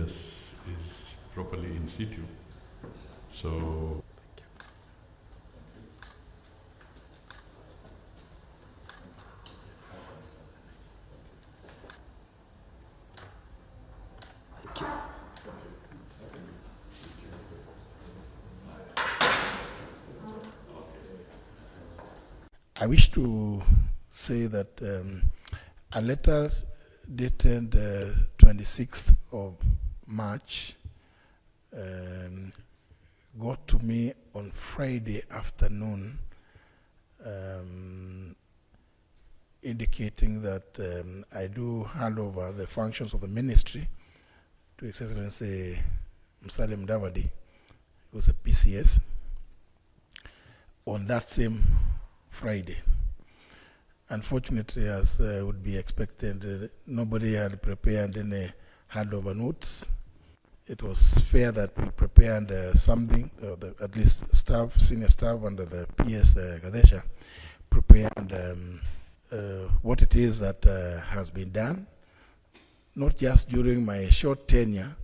CS is properly in situ. So I wish to say that a letter dated 26th of March got to me on Friday afternoon, indicating that I do hand over the functions of the ministry to His Excellency Musalia Mudavadi, who's a PCS, on that same Friday. Unfortunately, as would be expected, nobody had prepared any handover notes. It was fair that we prepared something, at least staff, senior staff under the PS Gadesha, prepared what it is that has been done, not just during my short tenure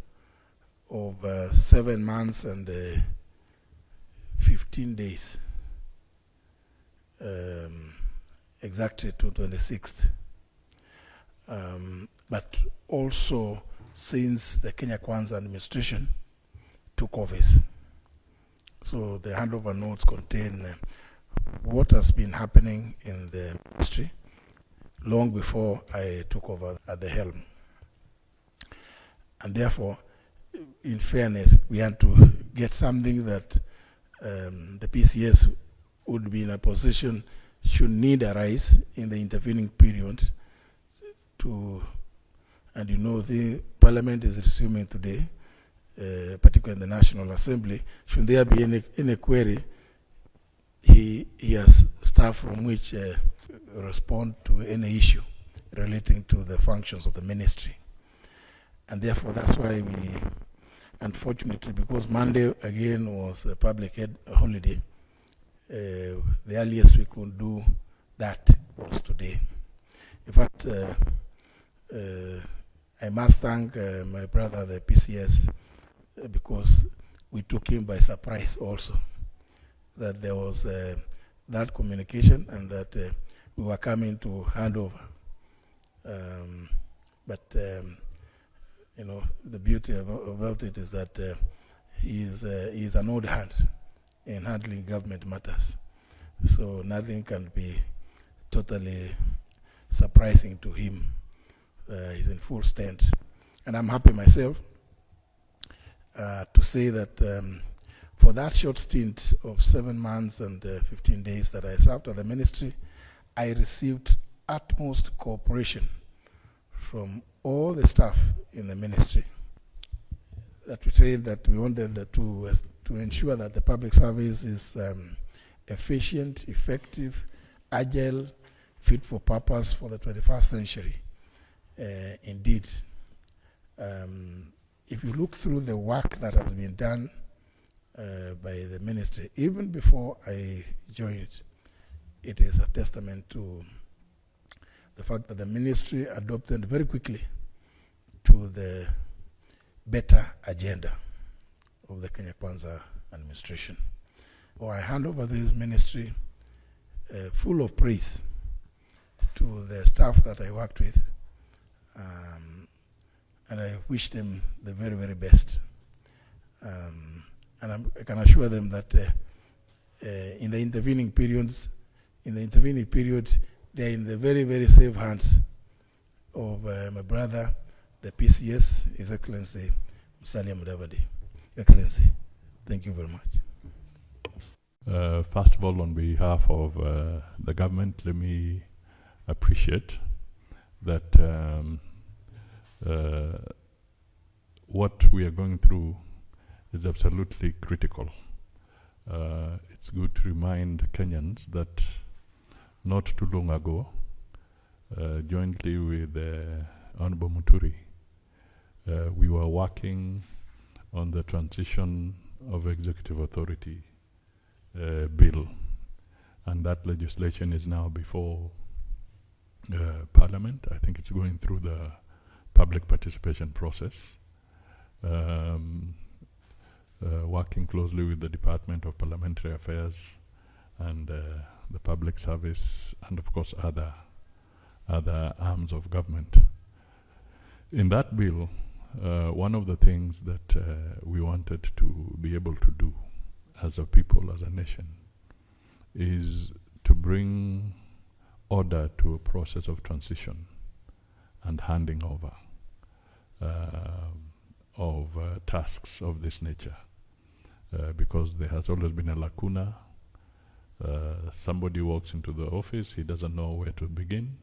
of 7 months and 15 days, exactly to 26th, but also since the Kenya Kwanza administration took office. So the handover notes contain what has been happening in the ministry long before I took over at the helm. And therefore, in fairness, we had to get something that the PCS would be in a position, should need arise in the intervening period to, and you know, the Parliament is resuming today, particularly in the National Assembly. Should there be any query, he has staff from which respond to any issue relating to the functions of the ministry. And therefore, that's why we, unfortunately, because Monday again was a public holiday, the earliest we could do that was today. In fact, I must thank my brother, the PCS, because we took him by surprise also, that there was that communication and that we were coming to hand over. But you know, the beauty about it is that he is an old hand in handling government matters. So nothing can be totally surprising to him. He's in full stand. And I'm happy myself to say that for that short stint of 7 months and 15 days that I served at the ministry, I received utmost cooperation from all the staff in the ministry. That we say that we wanted to ensure that the public service is efficient, effective, agile, fit for purpose for the 21st century. Indeed, if you look through the work that has been done by the ministry, even before I joined, it is a testament to the fact that the ministry adopted very quickly to the better agenda of the Kenya Kwanza administration. So I hand over this ministry full of praise to the staff that I worked with, and I wish them the very, very best. And I can assure them that in the intervening period, they're in the very, very safe hands of my brother, the PCS, His Excellency Musalia Mudavadi. Excellency, thank you very much. First of all, on behalf of the government, let me appreciate that what we are going through is absolutely critical. It's good to remind Kenyans that not too long ago, jointly with Honorable Muturi, we were working on the transition of executive authority bill, and that legislation is now before Parliament. I think it's going through the public participation process, working closely with the Department of Parliamentary Affairs and the Public Service, and of course other arms of government. In that bill, one of the things that we wanted to be able to do as a people, as a nation, is to bring order to a process of transition and handing over of tasks of this nature, because there has always been a lacuna. Somebody walks into the office, he doesn't know where to begin,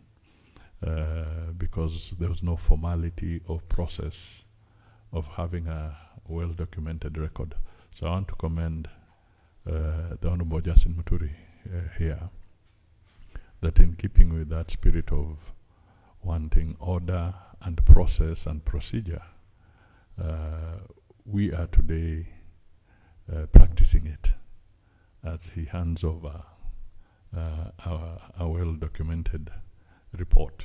because there was no formality of process of having a well-documented record. So I want to commend the Honorable Justin Muturi here, that in keeping with that spirit of wanting order and process and procedure, we are today practicing it as he hands over a well-documented report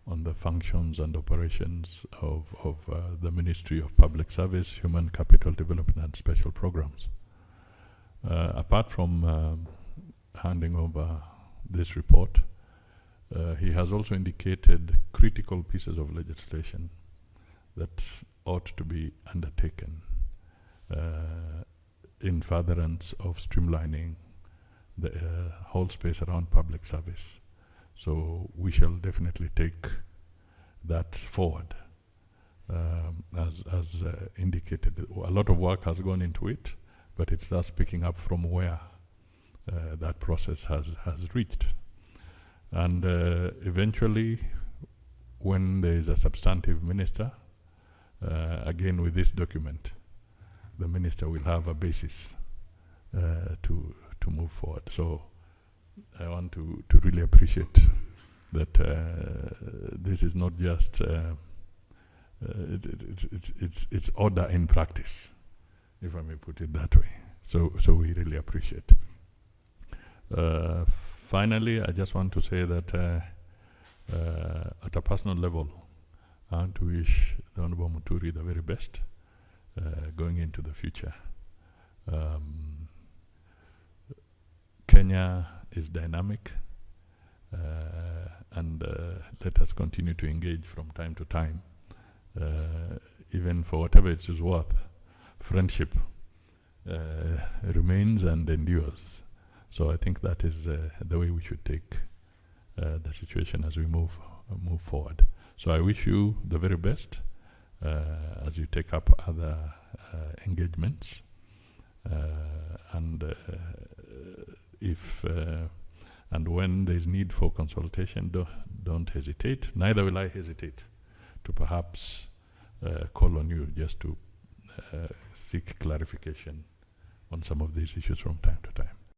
on the functions and operations of the Ministry of Public Service, Human Capital Development and Special Programs. Apart from handing over this report, he has also indicated critical pieces of legislation that ought to be undertaken in furtherance of streamlining the whole space around public service. So we shall definitely take that forward. As indicated, a lot of work has gone into it, but it starts picking up from where that process has reached. And eventually, when there is a substantive minister, again with this document, the minister will have a basis to move forward. So I want to really appreciate that this is not just it's order in practice, if I may put it that way. So we really appreciate. Finally, I just want to say that at a personal level, I want to wish the Honorable Muturi the very best going into the future. Kenya is dynamic, and let us continue to engage from time to time, even for whatever it is worth. Friendship remains and endures. So I think that is the way we should take the situation as we move forward. So I wish you the very best as you take up other engagements, and if and when there is need for consultation, don't hesitate. Neither will I hesitate to perhaps call on you just to seek clarification on some of these issues from time to time.